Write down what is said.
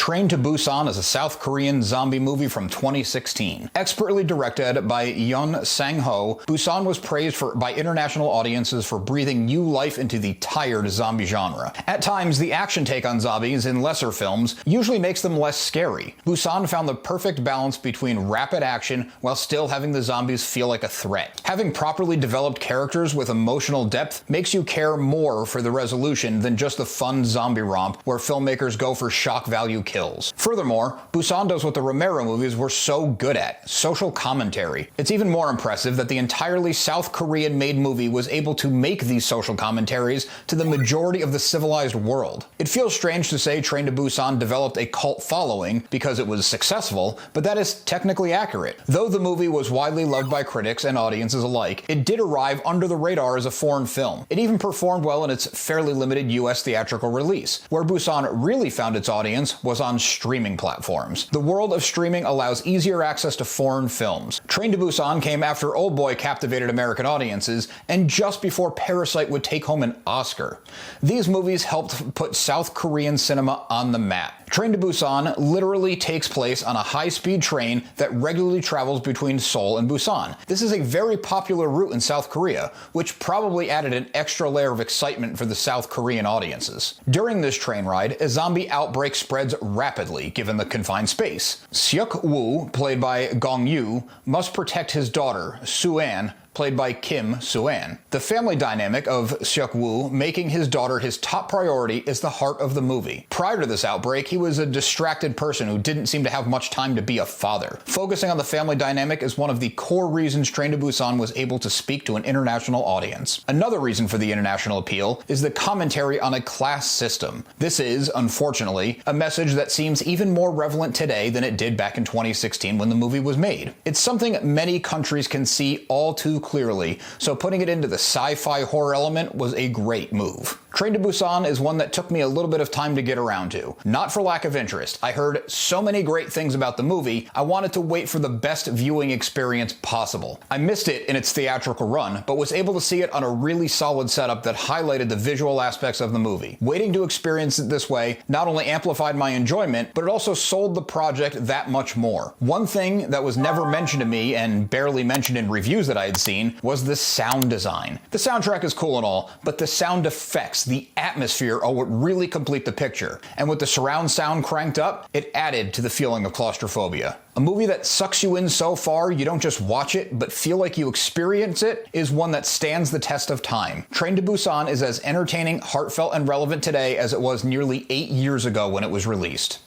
Train to Busan is a South Korean zombie movie from 2016. Expertly directed by Yeon Sang-ho, Busan was praised by international audiences for breathing new life into the tired zombie genre. At times, the action take on zombies in lesser films usually makes them less scary. Busan found the perfect balance between rapid action while still having the zombies feel like a threat. Having properly developed characters with emotional depth makes you care more for the resolution than just the fun zombie romp where filmmakers go for shock value kills. Furthermore, Busan does what the Romero movies were so good at: social commentary. It's even more impressive that the entirely South Korean-made movie was able to make these social commentaries to the majority of the civilized world. It feels strange to say Train to Busan developed a cult following because it was successful, but that is technically accurate. Though the movie was widely loved by critics and audiences alike, it did arrive under the radar as a foreign film. It even performed well in its fairly limited US theatrical release. Where Busan really found its audience was on streaming platforms. The world of streaming allows easier access to foreign films. Train to Busan came after Oldboy captivated American audiences, and just before Parasite would take home an Oscar. These movies helped put South Korean cinema on the map. Train to Busan literally takes place on a high-speed train that regularly travels between Seoul and Busan. This is a very popular route in South Korea, which probably added an extra layer of excitement for the South Korean audiences. During this train ride, a zombie outbreak spreads rapidly given the confined space. Seok-woo, played by Gong-yoo, must protect his daughter, Soo-an, played by Kim Soo-an. The family dynamic of Seok-woo making his daughter his top priority is the heart of the movie. Prior to this outbreak, he was a distracted person who didn't seem to have much time to be a father. Focusing on the family dynamic is one of the core reasons Train to Busan was able to speak to an international audience. Another reason for the international appeal is the commentary on a class system. This is, unfortunately, a message that seems even more relevant today than it did back in 2016 when the movie was made. It's something many countries can see all too clearly, so putting it into the sci-fi horror element was a great move. Train to Busan is one that took me a little bit of time to get around to. Not for lack of interest. I heard so many great things about the movie, I wanted to wait for the best viewing experience possible. I missed it in its theatrical run, but was able to see it on a really solid setup that highlighted the visual aspects of the movie. Waiting to experience it this way not only amplified my enjoyment, but it also sold the project that much more. One thing that was never mentioned to me, and barely mentioned in reviews that I had seen, was the sound design. The soundtrack is cool and all, but the sound effects, the atmosphere are what really complete the picture. And with the surround sound cranked up, it added to the feeling of claustrophobia. A movie that sucks you in so far you don't just watch it, but feel like you experience it, is one that stands the test of time. Train to Busan is as entertaining, heartfelt, and relevant today as it was nearly 8 years ago when it was released.